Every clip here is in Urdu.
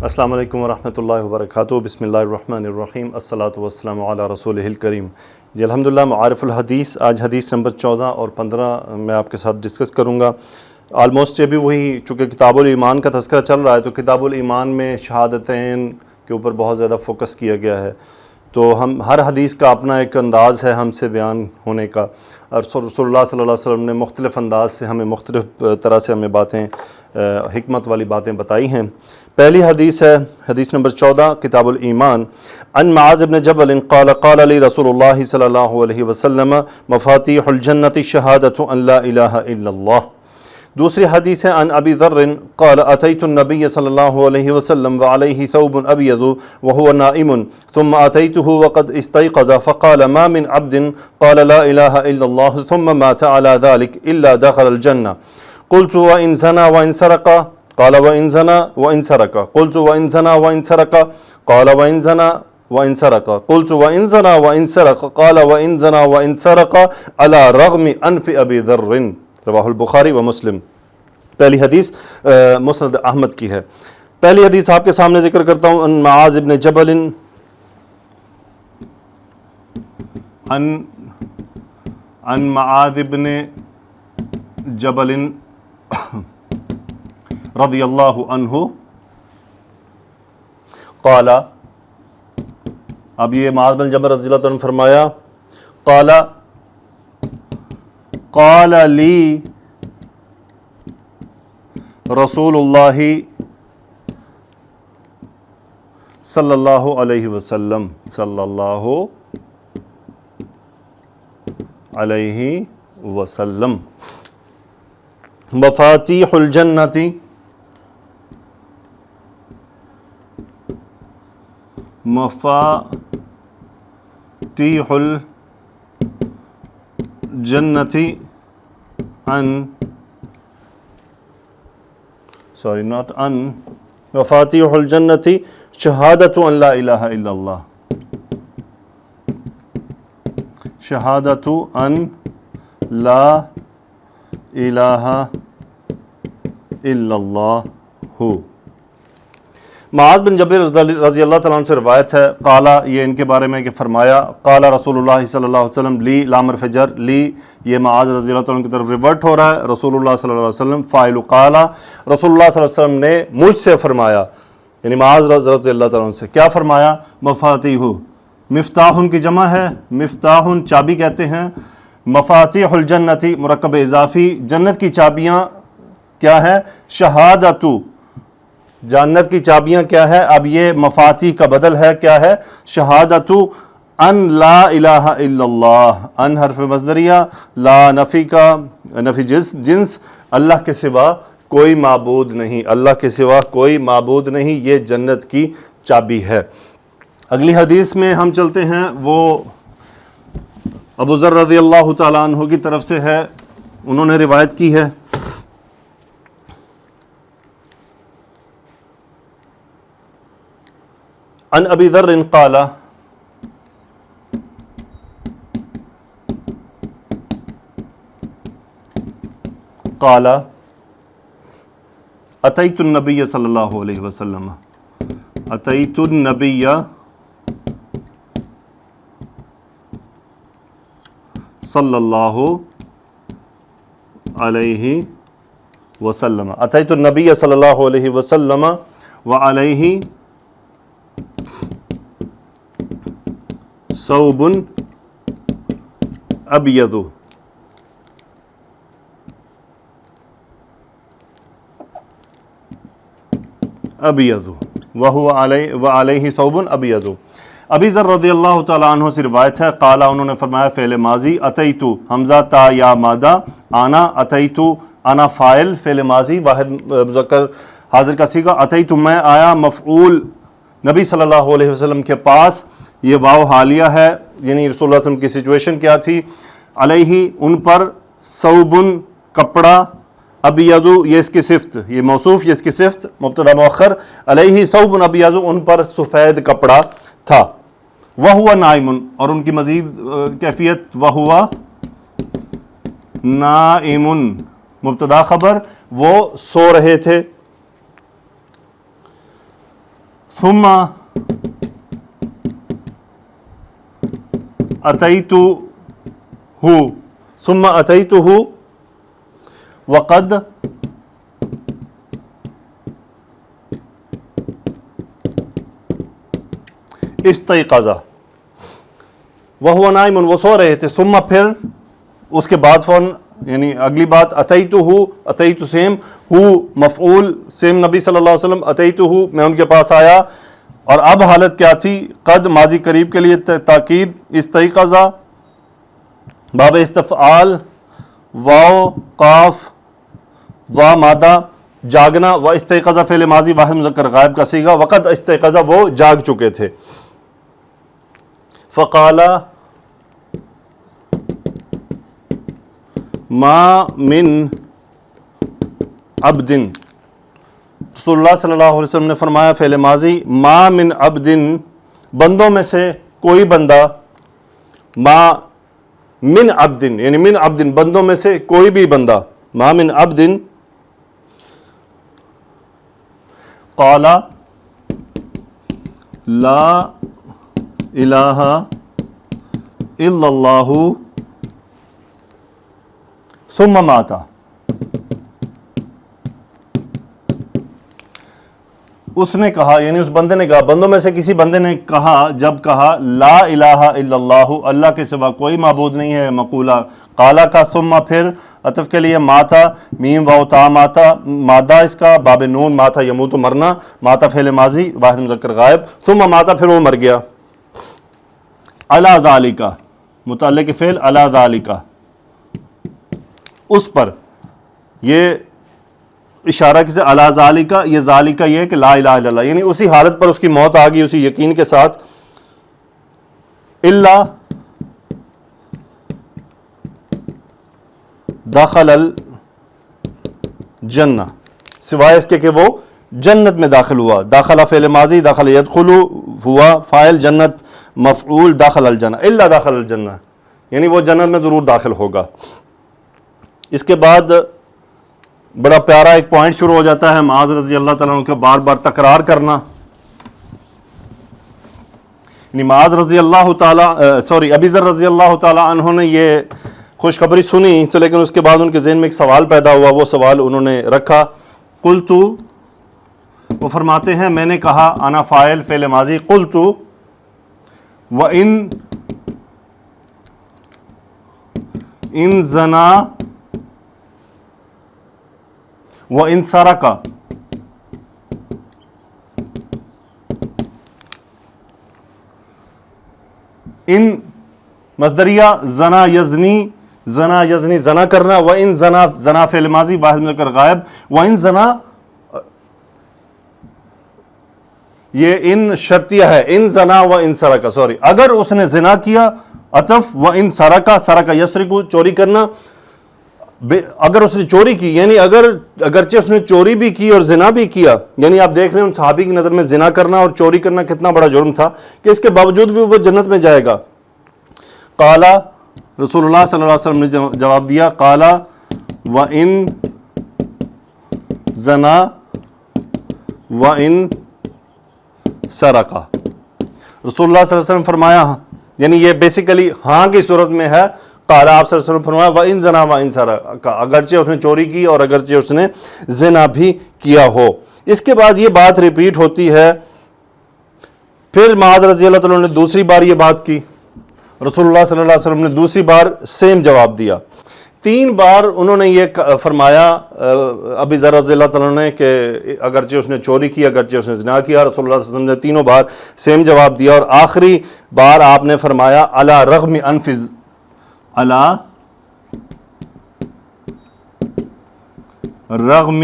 السلام علیکم ورحمۃ اللہ وبرکاتہ۔ بسم اللہ الرحمن الرحیم، الصلاۃ والسلام علی رسولہ الکریم۔ جی الحمدللہ، معارف الحدیث، آج حدیث نمبر 14 اور 15 میں آپ کے ساتھ ڈسکس کروں گا۔ آلموسٹ یہ بھی وہی، چونکہ کتاب الایمان کا تذکرہ چل رہا ہے تو کتاب الایمان میں شہادتین کے اوپر بہت زیادہ فوکس کیا گیا ہے، تو ہم ہر حدیث کا اپنا ایک انداز ہے ہم سے بیان ہونے کا، اور رسول اللہ صلی اللہ علیہ وسلم نے مختلف انداز سے ہمیں مختلف طرح سے ہمیں باتیں، حکمت والی باتیں بتائی ہیں۔ پہلی حدیث ہے حدیث نمبر 14 کتاب الایمان، عن معاذ بن جبل قال قال لي رسول الله صلی اللہ علیہ وسلم مفاتیح الجنة شہادۃ ان لا الہ الا اللہ۔ دوسری حدیث ہے عن ابی ذر قال اتیت النبی صلی اللہ علیہ وسلم وعلیہ ثوب ابیض وهو نائم ثم اتیته وقد استيقظ فقال ما من عبد قال لا الہ الا اللہ ثم مات على ذلك الا دخل الجنة قلت وإن زنا وإن سرق قال وإن زنا وإن سرق قلت وإن زنا وإن سرق قال وإن زنا وإن سرق قلت وإن زنا وإن سرق قال وإن زنا وإن سرق على رغم أنف أبي ذر، رواہ البخاری و مسلم۔ پہلی حدیث مسند احمد کی ہے۔ پہلی حدیث آپ کے سامنے ذکر کرتا ہوں، ان معاذ بن جبل ان معاذ بن جبل رضی اللہ عنہ قال، اب یہ معاذ بن جبل رضی اللہ عنہ فرمایا، قال لی رسول اللہ صلی اللہ علیہ وسلم مفاتیح الجنت مفاتیح الجنت مفاتیح الجنت شہادت ان لا الہ الا اللہ، شہادت ان لا الہ الا اللہ۔ معاذ بن جبل رضی اللہ تعالیٰ عنہ سے روایت ہے، قالا، یہ ان کے بارے میں کہ فرمایا، قال رسول اللہ صلی اللہ علیہ وسلم، لی لام حرف جر، لی یہ معاذ رضی اللہ تعالیٰ عنہ کی طرف ریورٹ ہو رہا ہے، رسول اللہ صلی اللہ علیہ وسلم فاعل قالا، رسول اللہ صلی اللہ علیہ وسلم نے مجھ سے فرمایا، یعنی معاذ رضی اللہ تعالیٰ عنہ سے کیا فرمایا؟ مفاتیح، مفتاح کی جمع ہے، مفتاح چابی کہتے ہیں، مفاتیح الجنت مرکب اضافی، جنت کی چابیاں کیا ہے؟ شہادت، جنت کی چابیاں کیا ہے؟ اب یہ مفاتیح کا بدل ہے، کیا ہے؟ شہادت ان لا الہ الا اللہ، ان حرف مصدریہ، لا نفی کا، نفی جنس، اللہ کے سوا کوئی معبود نہیں، اللہ کے سوا کوئی معبود نہیں، یہ جنت کی چابی ہے۔ اگلی حدیث میں ہم چلتے ہیں، وہ ابو ذر رضی اللہ تعالیٰ عنہ کی طرف سے ہے، انہوں نے روایت کی ہے، عن ابی ذر قال اتیت النبی صلی اللہ علیہ وسلم، اتیت النبی صلی اللہ علیہ وسلم، اتیت النبی صلی اللہ علیہ وسلم وعلیہ ثوب ابیض، وعلیہ ثوب ابیض۔ ابی ذر رضی اللہ تعالیٰ عنہ سے روایت ہے، قالا، انہوں نے فرمایا، فعل ماضی، اتیتو حمزہ تا یا مادہ، آنا، اتیتو انا فاعل، فعل ماضی واحد مذکر حاضر کا صیغہ، اتیتو میں آیا، مفعول نبی صلی اللہ علیہ وسلم کے پاس، یہ واو حالیہ ہے، یعنی رسول اللہ علیہ وسلم کی سچویشن کیا تھی؟ علیہ ان پر، ثوبن کپڑا، ابیض یہ اس کی صفت، یہ موصوف یہ اس کی صفت مبتدا مؤخر، علیہ ثوب ابیض ان پر سفید کپڑا تھا، وہو نائم اور ان کی مزید کیفیت وہو نائم مبتدا خبر وہ سو رہے تھے، ثم اتیتہ وقد استيقظ وهو نائم، وہ سو رہے تھے. ثم پھر اس کے بعد فوراً یعنی اگلی بات اتیتہ سیم ہو مفعول سیم نبی صلی اللہ علیہ وسلم، اتیتہ میں ان کے پاس آیا. اور اب حالت کیا تھی؟ قد ماضی قریب کے لیے تاکید، استيقظ باب استفعال، واو قاف وا مادہ جاگنا، و استيقظ فعل ماضی واحد مذکر غائب کا صیغہ، وقد استيقظ وہ جاگ چکے تھے. فقال ما من عبد، رسول اللہ صلی اللہ علیہ وسلم نے فرمایا فعل ماضی، ما من عبد بندوں میں سے کوئی بندہ، ما من عبد یعنی من عبد بندوں میں سے کوئی بھی بندہ، ما من عبد قال لا الہ الا اللہ ثم مات، اس نے کہا یعنی اس بندے نے کہا، بندوں میں سے کسی بندے نے کہا، جب کہا لا الہ الا اللہ، اللہ کے سوا کوئی معبود نہیں ہے، مقولہ قالا کا، ثم پھر عطف کے لیے ماتا، میم واو تا ماتا مادہ اس کا، باب نون ماتا یموت مرنا، ماتا فعل ماضی واحد مذکر غائب، ثم ماتا پھر وہ مر گیا. علی ذالک متعلق فعل علی ذالک اس پر، یہ اشارہ کسے؟ علی ذالک، یہ ذالک یہ ہے کہ لا الہ الا اللہ، یعنی اسی حالت پر اس کی موت آ گئی اسی یقین کے ساتھ. الا دخل الجنہ، سوائے اس کے کہ وہ جنت میں داخل ہوا. داخلہ فعل ماضی، داخل یدخل ہوا فاعل، جنت مفعول، داخل الجنہ، الا داخل الجنہ یعنی وہ جنت میں ضرور داخل ہوگا. اس کے بعد بڑا پیارا ایک پوائنٹ شروع ہو جاتا ہے، معاذ رضی اللہ تعالیٰ عنہ کا بار بار تکرار کرنا. یعنی معاذ رضی اللہ تعالیٰ ابی ذر رضی اللہ تعالیٰ عنہ نے یہ خوشخبری سنی تو لیکن اس کے بعد ان کے ذہن میں ایک سوال پیدا ہوا، وہ سوال انہوں نے رکھا. قلت، وہ فرماتے ہیں میں نے کہا، انا فاعل فعل ماضی، قلت ان زنا وَإِن سَرَقَ، ان مصدریہ زنا یزنی، زنا یزنی زنا کرنا، وَإِن زنا زنا فعل ماضی واحد مذکر غائب، وَإِن زنا یہ ان شرطیہ ہے، ان زنا وَإِن سَرَقَ اگر اس نے زنا کیا، عطف وَإِن سَرَقَ، سَرَقَ یسرق چوری کرنا، اگر اس نے چوری کی یعنی اگرچہ اس نے چوری بھی کی اور زنا بھی کیا، یعنی آپ دیکھ رہے ہیں ان صحابی کی نظر میں زنا کرنا اور چوری کرنا کتنا بڑا جرم تھا کہ اس کے باوجود بھی وہ جنت میں جائے گا. قالا، رسول اللہ صلی اللہ علیہ وسلم نے جواب دیا، قالا وَإِن زنا وَإِن سَرَقَ، رسول اللہ صلی اللہ علیہ وسلم فرمایا، یعنی یہ بیسیکلی ہاں کی صورت میں ہے. قال آپ صلی اللہ علیہ وسلم فرمایا وَإِن زَنَا وَإِن سَرَقَ، اگرچہ اس نے چوری کی اور اگرچہ اس نے زنا بھی کیا ہو. اس کے بعد یہ بات ریپیٹ ہوتی ہے. پھر معاذ رضی اللہ تعالیٰ نے دوسری بار یہ بات کی، رسول اللہ صلی اللہ علیہ وسلم نے دوسری بار سیم جواب دیا. 3 بار انہوں نے یہ فرمایا ابی ذر رضی اللہ تعالیٰ نے کہ اگرچہ اس نے چوری کی، اگرچہ اس نے زنا کیا، رسول اللہ صلی اللہ علیہ وسلم نے تینوں بار سیم جواب دیا. اور آخری بار آپ نے فرمایا علی رغم انف، علی رغم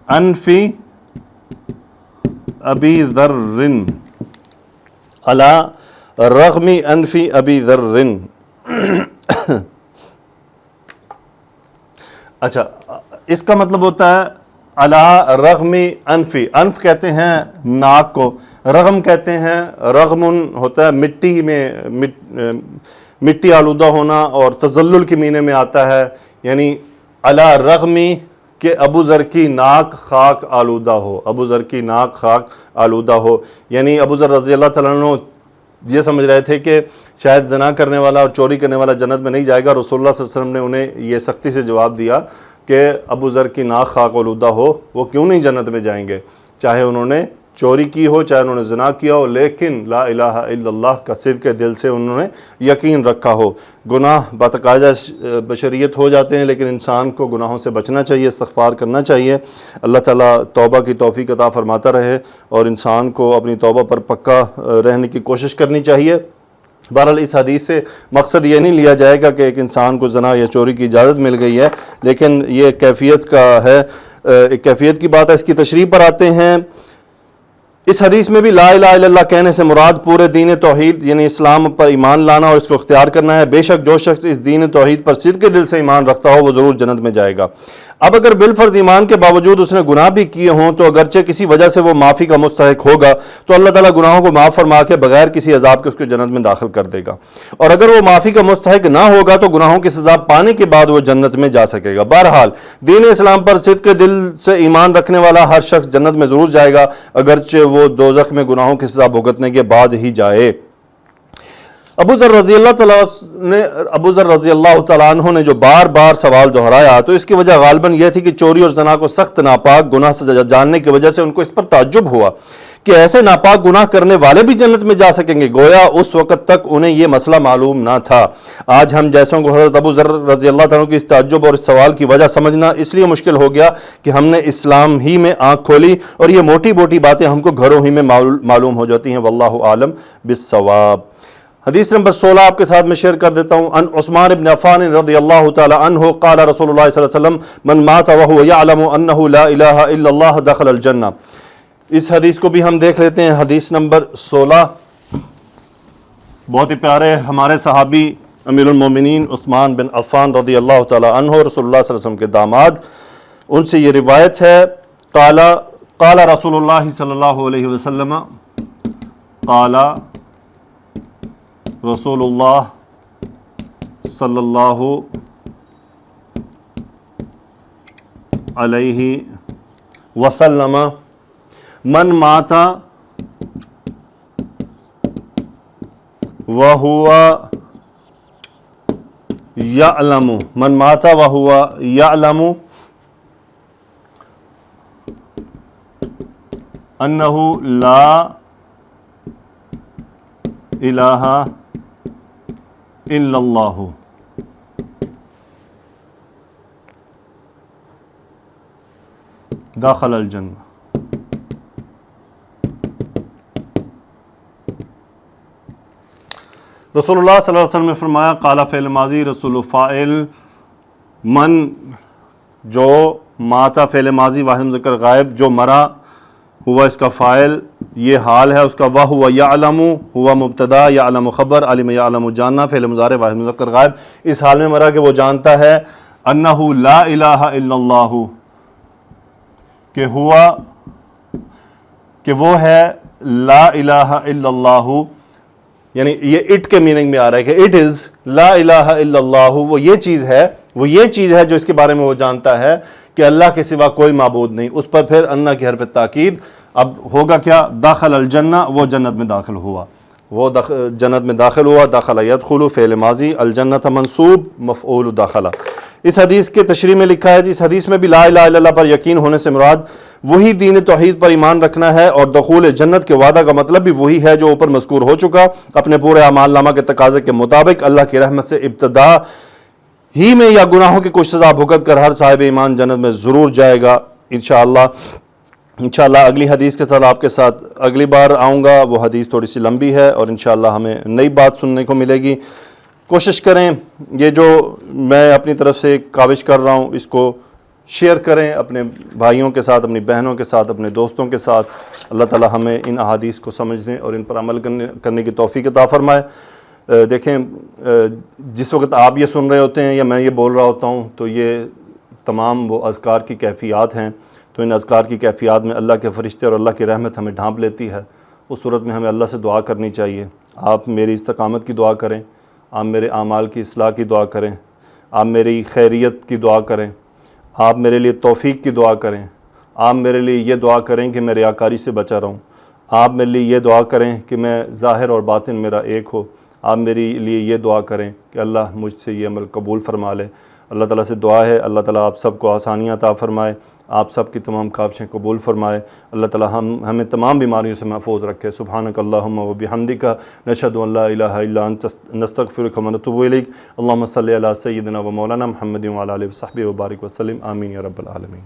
انف ابی ذر، علی رغم انف ابی ذر. اچھا، اس کا مطلب ہوتا ہے علی رغم انفی، انف کہتے ہیں ناک کو، رغم کہتے ہیں، رغمن ہوتا ہے مٹی میں، مٹی آلودہ ہونا، اور تزلل کے معنی میں آتا ہے. یعنی علی رغم کہ ابو ذر کی ناک خاک آلودہ ہو، ابو ذر کی ناک خاک آلودہ ہو. یعنی ابو ذر رضی اللہ تعالیٰ عنہ یہ سمجھ رہے تھے کہ شاید زنا کرنے والا اور چوری کرنے والا جنت میں نہیں جائے گا. رسول اللہ صلی اللہ علیہ وسلم نے انہیں یہ سختی سے جواب دیا کہ ابو ذر کی ناک خاک آلودہ ہو، وہ کیوں نہیں جنت میں جائیں گے، چاہے انہوں نے چوری کی ہو، چاہے انہوں نے زنا کیا ہو، لیکن لا الہ الا اللہ کا صدق کے دل سے انہوں نے یقین رکھا ہو. گناہ بتقاضا بشریت ہو جاتے ہیں، لیکن انسان کو گناہوں سے بچنا چاہیے، استغفار کرنا چاہیے. اللہ تعالیٰ توبہ کی توفیق عطا فرماتا رہے اور انسان کو اپنی توبہ پر پکا رہنے کی کوشش کرنی چاہیے. بہرحال اس حدیث سے مقصد یہ نہیں لیا جائے گا کہ ایک انسان کو زنا یا چوری کی اجازت مل گئی ہے، لیکن یہ کیفیت کا ہے، ایک کیفیت کی بات ہے. اس کی تشریح پر آتے ہیں. اس حدیث میں بھی لا الہ الا اللہ کہنے سے مراد پورے دین توحید یعنی اسلام پر ایمان لانا اور اس کو اختیار کرنا ہے. بے شک جو شخص اس دین توحید پر صدق کے دل سے ایمان رکھتا ہو وہ ضرور جنت میں جائے گا. اب اگر بالفرض ایمان کے باوجود اس نے گناہ بھی کیے ہوں تو اگرچہ کسی وجہ سے وہ معافی کا مستحق ہوگا تو اللہ تعالیٰ گناہوں کو معاف فرما کے بغیر کسی عذاب کے اس کو جنت میں داخل کر دے گا. اور اگر وہ معافی کا مستحق نہ ہوگا تو گناہوں کی سزا پانے کے بعد وہ جنت میں جا سکے گا. بہرحال دین اسلام پر صدق کے دل سے ایمان رکھنے والا ہر شخص جنت میں ضرور جائے گا، اگرچہ وہ دوزخ میں گناہوں کی سزا بھگتنے کے بعد ہی جائے. ابو ذر رضی اللہ تعالیٰ عنہ نے جو بار بار سوال دہرایا تو اس کی وجہ غالباً یہ تھی کہ چوری اور زنا کو سخت ناپاک گناہ سے جاننے کی وجہ سے ان کو اس پر تعجب ہوا کہ ایسے ناپاک گناہ کرنے والے بھی جنت میں جا سکیں گے. گویا اس وقت تک انہیں یہ مسئلہ معلوم نہ تھا. آج ہم جیسوں کو حضرت ابو ذر رضی اللہ تعالیٰ عنہ کی اس تعجب اور اس سوال کی وجہ سمجھنا اس لیے مشکل ہو گیا کہ ہم نے اسلام ہی میں آنکھ کھولی اور یہ موٹی موٹی باتیں ہم کو گھروں ہی میں معلوم ہو جاتی ہیں. واللہ عالم بالصواب. حدیث نمبر 16 آپ کے ساتھ میں شیئر کر دیتا ہوں. ان عثمان بن عفان رضی اللہ تعالی عنہ قال رسول اللہ صلی اللہ علیہ وسلم من مات وهو يعلم انه لا الہ الا اللہ دخل الجنہ. اس حدیث کو بھی ہم دیکھ لیتے ہیں. حدیث نمبر 16 بہت ہی پیارے ہمارے صحابی امیر المومنین عثمان بن عفان رضی اللہ تعالی عنہ رسول اللہ صلی اللہ علیہ وسلم کے داماد، ان سے یہ روایت ہے. قال رسول اللہ صلی اللہ علیہ وسلم قال رسول اللہ صلی اللہ علیہ وسلم من مات وہو یعلم من مات وہو یعلم انہ لا الہ الا اللہ داخل الجنہ. رسول اللہ صلی اللہ علیہ وسلم نے فرمایا قال فعل ماضی رسول فاعل من جو ماتا فعل ماضی واحد مذکر غائب جو مرا ہوا اس کا فاعل یہ حال ہے اس کا. وَهُوَ يَعْلَمُ ہوا مبتدا يَعْلَمُ خبر علم يَعْلَمُ جاننا فعل مضارع واحد مذکر غائب اس حال میں مرا کہ وہ جانتا ہے انہ لا الہ الا اللہ کہ ہوا کہ وہ ہے لا الہ الا اللہ، یعنی یہ اٹ کے میننگ میں آ رہا ہے کہ اٹ از لا الہ الا اللہ. وہ یہ چیز ہے جو اس کے بارے میں وہ جانتا ہے کہ اللہ کے سوا کوئی معبود نہیں. اس پر پھر انہ کی حرف تاکید. اب ہوگا کیا؟ داخل الجنہ، وہ جنت میں داخل ہوا، جنت میں داخل ہوا. داخل یدخل فعل ماضی الجنت منصوب مفعول داخلہ. اس حدیث کے تشریح میں لکھا ہے اس حدیث میں بھی لا الہ الا اللہ پر یقین ہونے سے مراد وہی دین توحید پر ایمان رکھنا ہے اور دخول جنت کے وعدہ کا مطلب بھی وہی ہے جو اوپر مذکور ہو چکا. اپنے پورے اعمال نامہ کے تقاضے کے مطابق اللہ کی رحمت سے ابتدا ہی میں یا گناہوں کی کچھ سزا بھگت کر ہر صاحب ایمان جنت میں ضرور جائے گا انشاءاللہ. اگلی حدیث کے ساتھ آپ کے ساتھ اگلی بار آؤں گا. وہ حدیث تھوڑی سی لمبی ہے اور انشاءاللہ ہمیں نئی بات سننے کو ملے گی. کوشش کریں یہ جو میں اپنی طرف سے کاوش کر رہا ہوں اس کو شیئر کریں اپنے بھائیوں کے ساتھ، اپنی بہنوں کے ساتھ، اپنے دوستوں کے ساتھ. اللہ تعالی ہمیں ان احادیث کو سمجھنے اور ان پر عمل کرنے کی توفیق عطا فرمائے. دیکھیں جس وقت آپ یہ سن رہے ہوتے ہیں یا میں یہ بول رہا ہوتا ہوں تو یہ تمام وہ اذکار کی کیفیات ہیں. تو ان اذکار کی کیفیات میں اللہ کے فرشتے اور اللہ کی رحمت ہمیں ڈھانپ لیتی ہے. اس صورت میں ہمیں اللہ سے دعا کرنی چاہیے. آپ میری استقامت کی دعا کریں، آپ میرے اعمال کی اصلاح کی دعا کریں، آپ میری خیریت کی دعا کریں، آپ میرے لیے توفیق کی دعا کریں، آپ میرے لیے یہ دعا کریں کہ میں ریاکاری سے بچا رہوں، آپ میرے لیے یہ دعا کریں کہ میں ظاہر اور باطن میرا ایک ہو، آپ میرے لیے یہ دعا کریں کہ اللہ مجھ سے یہ عمل قبول فرما لے۔ اللہ تعالیٰ سے دعا ہے اللہ تعالیٰ آپ سب کو آسانیاں عطا فرمائے، آپ سب کی تمام کاوشیں قبول فرمائے، اللہ تعالیٰ ہمیں تمام بیماریوں سے محفوظ رکھے۔ سبحانک اللہم و بحمدک، نشہد ان لا الہ الا انت، نستغفرک و نتوب الیک۔ اللہم صلی علی سیدنا و مولانا محمد و علی آلہ و صحبہ و بارک وسلم، آمین یا رب العالمین۔